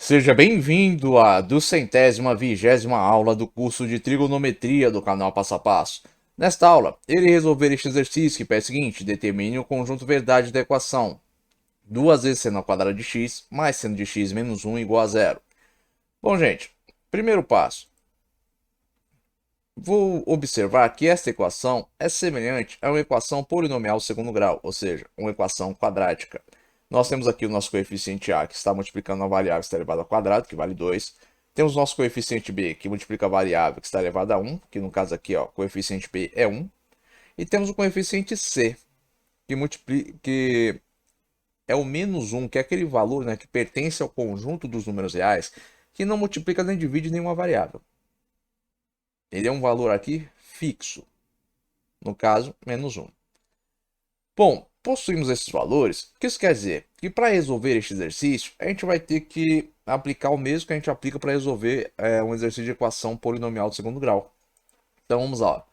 Seja bem-vindo à 220ª aula do curso de trigonometria do canal Passo a Passo. Nesta aula, irei resolver este exercício que pede o seguinte: determine o conjunto verdade da equação 2 vezes seno ao quadrado de x mais seno de x menos 1 igual a zero. Bom, gente, primeiro passo. Vou observar que esta equação é semelhante a uma equação polinomial segundo grau, ou seja, uma equação quadrática. Nós temos aqui o nosso coeficiente a, que está multiplicando a variável que está elevada ao quadrado, que vale 2. Temos o nosso coeficiente b, que multiplica a variável que está elevada a 1, que no caso aqui, ó, coeficiente b é 1. E temos o coeficiente c, que é o menos 1, que é aquele valor, né, que pertence ao conjunto dos números reais, que não multiplica nem divide nenhuma variável. Ele é um valor aqui fixo, no caso, menos 1. Bom, possuímos esses valores, o que isso quer dizer? Que para resolver este exercício, a gente vai ter que aplicar o mesmo que a gente aplica para resolver um exercício de equação polinomial de segundo grau. Então vamos lá.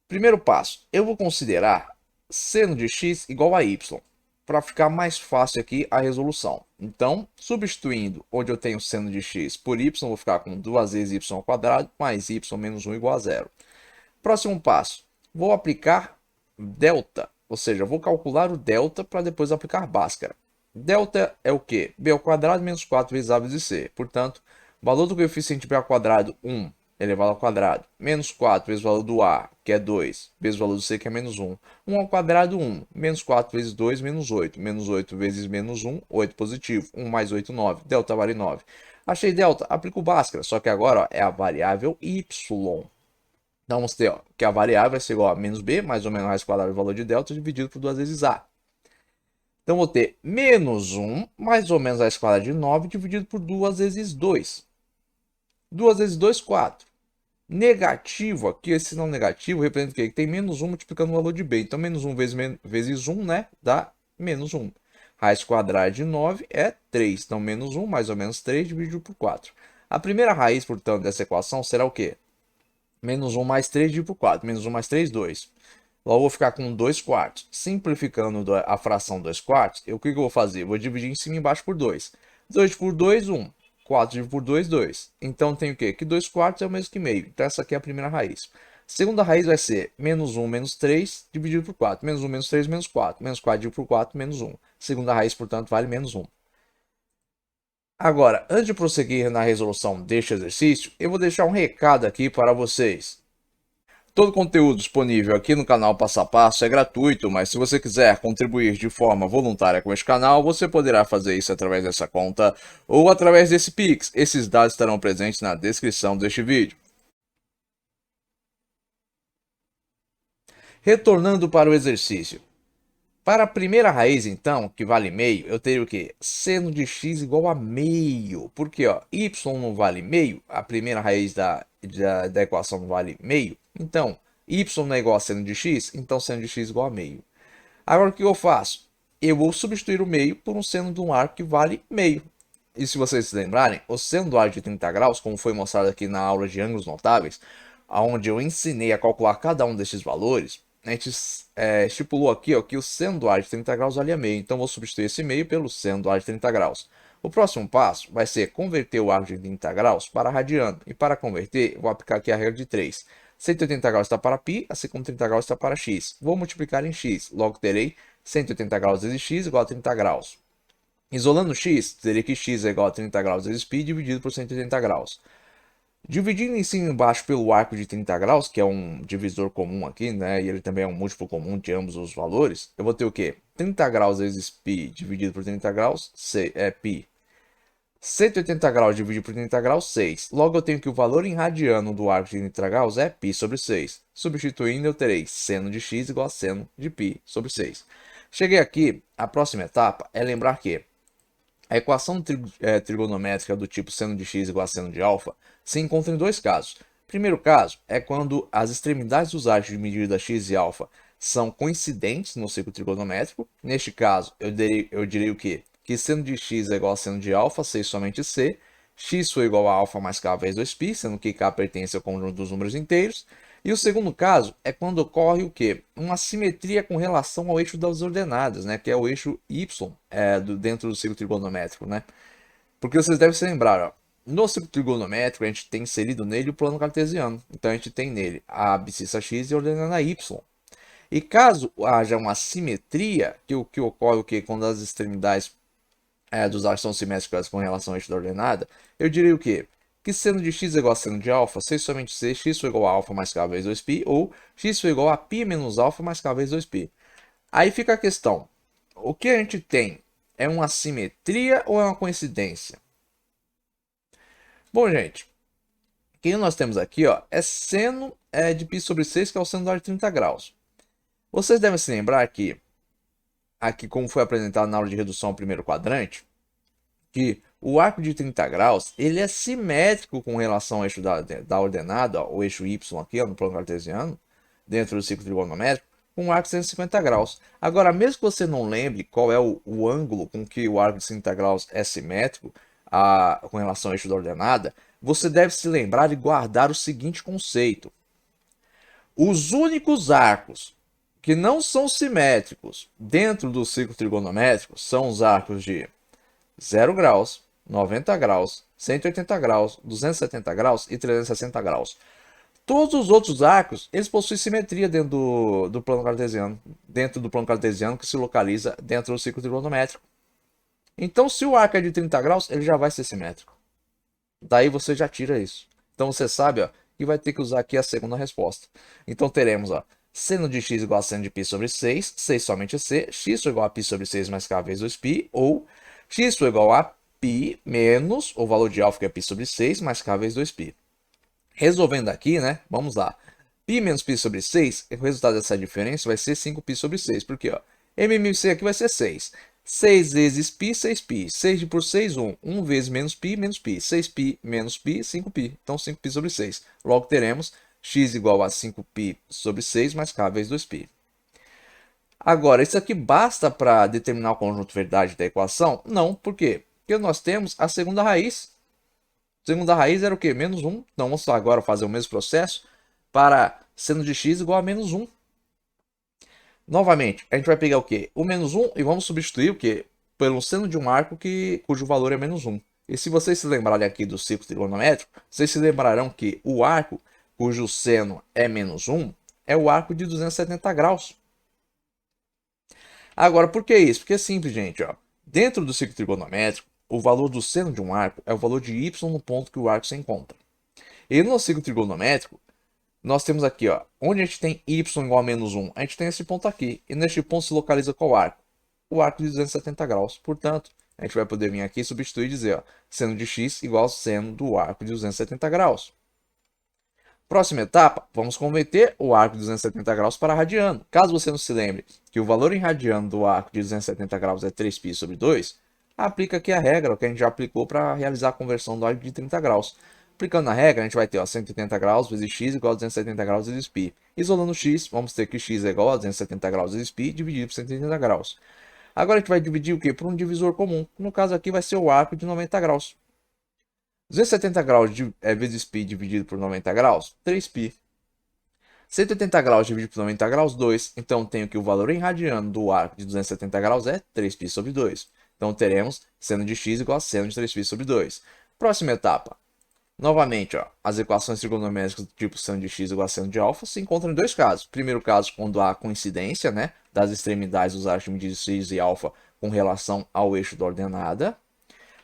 Primeiro passo, eu vou considerar seno de x igual a y, para ficar mais fácil aqui a resolução. Então, substituindo onde eu tenho seno de x por y, vou ficar com 2 vezes y ao quadrado mais y menos 1 igual a zero. Próximo passo, vou aplicar delta, ou seja, vou calcular o delta para depois aplicar Bhaskara. Delta é o quê? B ao quadrado menos 4 vezes a vezes c. Portanto, o valor do coeficiente b ao quadrado, 1, elevado ao quadrado, menos 4 vezes o valor do a, que é 2, vezes o valor do c, que é menos 1. 1 ao quadrado, 1. Menos 4 vezes 2, menos 8. Menos 8 vezes menos 1, 8 positivo. 1 mais 8, 9. Delta vale 9. Achei delta, aplico Bhaskara, só que agora ó, é a variável y. Então vamos ter ó, que a variável vai ser igual a menos b, mais ou menos a raiz quadrada do valor de delta, dividido por 2 vezes a. Então vou ter menos 1, mais ou menos a raiz quadrada de 9, dividido por 2 vezes 2. 2 vezes 2, 4. Negativo aqui, esse não negativo, representa o quê? Que tem menos 1 multiplicando o valor de b. Então menos 1 vezes 1, né, dá menos 1. Raiz quadrada de 9 é 3. Então menos 1, mais ou menos 3, dividido por 4. A primeira raiz, portanto, dessa equação será o quê? Menos 1 mais 3 dividido por 4. Menos 1 mais 3, 2. Logo, eu vou ficar com 2 quartos. Simplificando a fração 2 quartos, o que eu vou fazer? Eu vou dividir em cima e embaixo por 2. 2 por 2, 1. 4 dividido por 2, 2. Então, tem o quê? Que 2 quartos é o mesmo que meio. Então, essa aqui é a primeira raiz. Segunda raiz vai ser menos 1 menos 3 dividido por 4. Menos 1 menos 3 menos 4. Menos 4 dividido por 4, menos 1. Segunda raiz, portanto, vale menos 1. Agora, antes de prosseguir na resolução deste exercício, eu vou deixar um recado aqui para vocês. Todo o conteúdo disponível aqui no canal Passo a Passo é gratuito, mas se você quiser contribuir de forma voluntária com este canal, você poderá fazer isso através dessa conta ou através desse Pix. Esses dados estarão presentes na descrição deste vídeo. Retornando para o exercício. Para a primeira raiz, então, que vale meio, eu teria o quê? Seno de x igual a meio. Porque ó, y não vale meio, a primeira raiz da equação não vale meio. Então, y não é igual a seno de x, então seno de x igual a meio. Agora, o que eu faço? Eu vou substituir o meio por um seno de um arco que vale meio. E se vocês se lembrarem, o seno do arco de 30 graus, como foi mostrado aqui na aula de ângulos notáveis, onde eu ensinei a calcular cada um desses valores, a gente estipulou aqui ó, que o seno do ar de 30 graus valia meio. Então, vou substituir esse meio pelo seno do ar de 30 graus. O próximo passo vai ser converter o arco de 30 graus para radiano. E para converter, eu vou aplicar aqui a regra de 3. 180 graus está para π, assim como 30 graus está para x. Vou multiplicar em x. Logo, terei 180 graus vezes x igual a 30 graus. Isolando x, terei que x é igual a 30 graus vezes π dividido por 180 graus. Dividindo em cima e embaixo pelo arco de 30 graus, que é um divisor comum aqui, né? E ele também é um múltiplo comum de ambos os valores. Eu vou ter o quê? 30 graus vezes π dividido por 30 graus, é π. 180 graus dividido por 30 graus, 6. Logo, eu tenho que o valor em radiano do arco de 30 graus é π sobre 6. Substituindo, eu terei seno de x igual a seno de π sobre 6. Cheguei aqui, a próxima etapa é lembrar que a equação trigonométrica do tipo seno de x igual a seno de alfa se encontra em dois casos. Primeiro caso é quando as extremidades dos arcos de medida x e alfa são coincidentes no ciclo trigonométrico. Neste caso, eu direi o quê? Que seno de x é igual a seno de alfa, C somente C. X foi igual a alfa mais k vezes 2π, sendo que k pertence ao conjunto dos números inteiros. E o segundo caso é quando ocorre o quê? Uma simetria com relação ao eixo das ordenadas, né? Que é o eixo y dentro do ciclo trigonométrico, né? Porque vocês devem se lembrar, ó, no círculo trigonométrico a gente tem inserido nele o plano cartesiano. Então a gente tem nele a abscissa x e a ordenada y. E caso haja uma simetria, que ocorre o que quando as extremidades dos arcos são simétricas com relação ao eixo da ordenada, eu diria o quê? Que seno de x é igual a seno de alfa, se somente c, x foi igual a alfa mais k vezes 2π, ou x foi igual a π menos alfa mais k vezes 2π. Aí fica a questão, o que a gente tem? É uma simetria ou é uma coincidência? Bom, gente, o que nós temos aqui ó, é seno de π sobre 6, que é o seno do ar de 30 graus. Vocês devem se lembrar que, aqui como foi apresentado na aula de redução ao primeiro quadrante, que o arco de 30 graus ele é simétrico com relação ao eixo da ordenada, ó, o eixo y aqui ó, no plano cartesiano, dentro do ciclo trigonométrico, com um arco de 150 graus. Agora, mesmo que você não lembre qual é o ângulo com que o arco de 30 graus é simétrico com relação ao eixo da ordenada, você deve se lembrar e guardar o seguinte conceito. Os únicos arcos que não são simétricos dentro do ciclo trigonométrico são os arcos de 0 graus, 90 graus, 180 graus, 270 graus e 360 graus. Todos os outros arcos, eles possuem simetria dentro do plano cartesiano, que se localiza dentro do ciclo trigonométrico. Então, se o arco é de 30 graus, ele já vai ser simétrico. Daí você já tira isso. Então você sabe ó, que vai ter que usar aqui a segunda resposta. Então teremos ó, seno de x igual a seno de π sobre 6, 6 somente c, x igual a π sobre 6 mais k vezes 2π, ou x igual a π menos o valor de alfa, que é π sobre 6, mais k vezes 2π. Resolvendo aqui, né? Vamos lá. Π menos π sobre 6, o resultado dessa diferença vai ser 5π sobre 6. Porque, ó, MMC aqui vai ser 6. 6 vezes π, 6π. 6 por 6, 1. 1 vezes menos π, menos π. 6π menos π, 5π. Então, 5π sobre 6. Logo, teremos x igual a 5π sobre 6 mais k vezes 2π. Agora, isso aqui basta para determinar o conjunto verdade da equação? Não, por quê? Porque nós temos a segunda raiz. Segunda raiz era o quê? Menos 1. Então, vamos agora fazer o mesmo processo para seno de x igual a menos 1. Novamente, a gente vai pegar o quê? O menos 1 e vamos substituir o quê? Pelo seno de um arco cujo valor é menos 1. E se vocês se lembrarem aqui do ciclo trigonométrico, vocês se lembrarão que o arco cujo seno é menos 1 é o arco de 270 graus. Agora, por que isso? Porque é simples, gente. Ó. Dentro do ciclo trigonométrico, o valor do seno de um arco é o valor de y no ponto que o arco se encontra. E no ciclo trigonométrico, nós temos aqui, ó, onde a gente tem y igual a menos 1, a gente tem esse ponto aqui. E neste ponto se localiza qual arco? O arco de 270 graus. Portanto, a gente vai poder vir aqui e substituir e dizer, ó, seno de x igual ao seno do arco de 270 graus. Próxima etapa, vamos converter o arco de 270 graus para radiano. Caso você não se lembre que o valor em radiano do arco de 270 graus é 3π sobre 2, aplica aqui a regra que a gente já aplicou para realizar a conversão do arco de 30 graus. Aplicando a regra, a gente vai ter ó, 180 graus vezes x igual a 270 graus vezes π. Isolando x, vamos ter que x é igual a 270 graus vezes π dividido por 180 graus. Agora a gente vai dividir o quê? Por um divisor comum. No caso aqui vai ser o arco de 90 graus. 270 graus vezes π dividido por 90 graus, 3π. 180 graus dividido por 90 graus, 2. Então, tenho que o valor em radiano do arco de 270 graus é 3π sobre 2. Então, teremos seno de x igual a seno de 3π sobre 2. Próxima etapa. Novamente, ó, as equações trigonométricas do tipo seno de x igual a seno de alfa se encontram em dois casos. Primeiro caso, quando há coincidência né, das extremidades dos arcos de medida x e alfa com relação ao eixo da ordenada.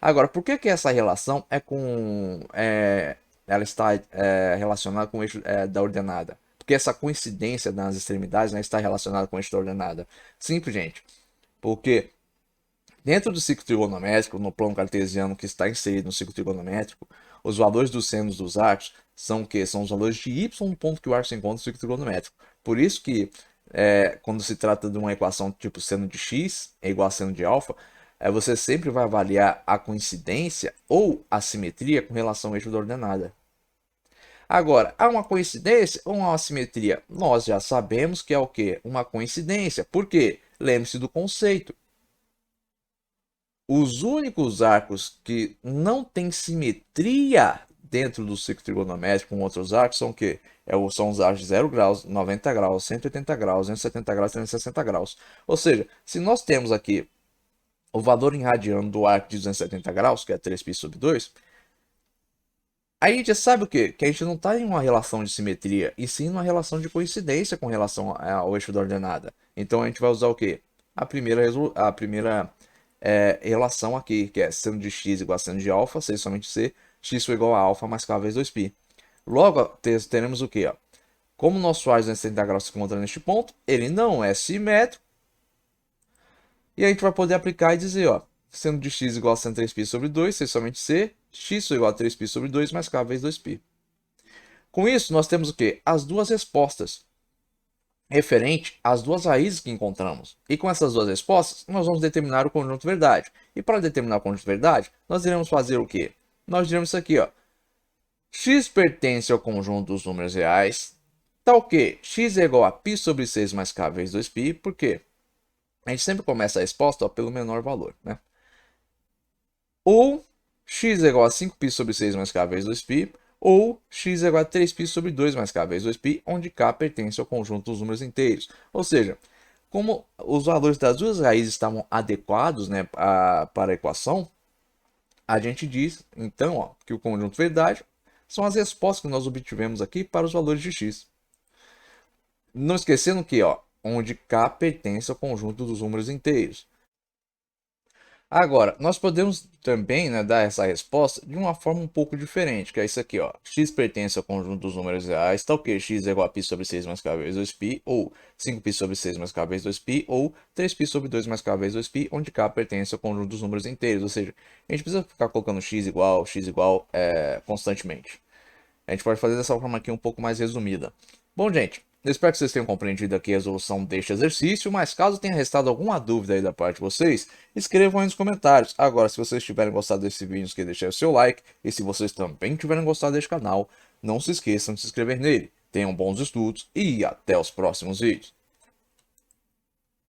Agora, por que essa relação ela está relacionada com o eixo da ordenada? Porque essa coincidência nas extremidades né, está relacionada com o eixo da ordenada? Simples, gente. Porque dentro do ciclo trigonométrico, no plano cartesiano que está inserido no ciclo trigonométrico, os valores dos senos dos arcos são o quê? São os valores de y no ponto que o arco se encontra no ciclo trigonométrico. Por isso que, quando se trata de uma equação tipo seno de x é igual a seno de alfa, você sempre vai avaliar a coincidência ou a simetria com relação ao eixo da ordenada. Agora, há uma coincidência ou uma assimetria? Nós já sabemos que é o quê? Uma coincidência. Por quê? Lembre-se do conceito. Os únicos arcos que não têm simetria dentro do ciclo trigonométrico com outros arcos são o quê? São os arcos de 0 graus, 90 graus, 180 graus, 170 graus, 360 graus. Ou seja, se nós temos aqui o valor em radiano do arco de 270 graus, que é 3π sobre 2, aí a gente sabe o quê? Que a gente não está em uma relação de simetria, e sim numa relação de coincidência com relação ao eixo da ordenada. Então a gente vai usar o quê? A primeira relação aqui, que é seno de x igual a seno de alfa, se somente c, x foi igual a alfa mais k vezes 2π. Logo, teremos o quê? Ó? Como o nosso ar de 270 graus se encontra neste ponto, ele não é simétrico, e a gente vai poder aplicar e dizer, ó, seno de x igual a seno 3π sobre 2, se somente c, x igual a 3π sobre 2 mais k vezes 2π. Com isso, nós temos o quê? As duas respostas referente às duas raízes que encontramos. E com essas duas respostas, nós vamos determinar o conjunto verdade. E para determinar o conjunto verdade, nós iremos fazer o quê? Nós diremos isso aqui, ó. X pertence ao conjunto dos números reais, tal que x é igual a π sobre 6 mais k vezes 2π, porque a gente sempre começa a resposta, ó, pelo menor valor, né? Ou x é igual a 5π sobre 6 mais k vezes 2π, ou x é igual a 3π sobre 2 mais k vezes 2π, onde k pertence ao conjunto dos números inteiros. Ou seja, como os valores das duas raízes estavam adequados, né, para a equação, a gente diz, então, ó, que o conjunto verdade são as respostas que nós obtivemos aqui para os valores de x. Não esquecendo que, ó, onde k pertence ao conjunto dos números inteiros. Agora, nós podemos também, né, dar essa resposta de uma forma um pouco diferente, que é isso aqui, ó. X pertence ao conjunto dos números reais, tal que x é igual a π sobre 6 mais k vezes 2π, ou 5π sobre 6 mais k vezes 2π, ou 3π sobre 2 mais k vezes 2π, onde k pertence ao conjunto dos números inteiros. Ou seja, a gente precisa ficar colocando x igual, constantemente. A gente pode fazer dessa forma aqui um pouco mais resumida. Bom, gente, eu espero que vocês tenham compreendido aqui a resolução deste exercício, mas caso tenha restado alguma dúvida aí da parte de vocês, escrevam aí nos comentários. Agora, se vocês tiverem gostado desse vídeo, não esqueçam de deixar o seu like, e se vocês também tiverem gostado deste canal, não se esqueçam de se inscrever nele. Tenham bons estudos e até os próximos vídeos.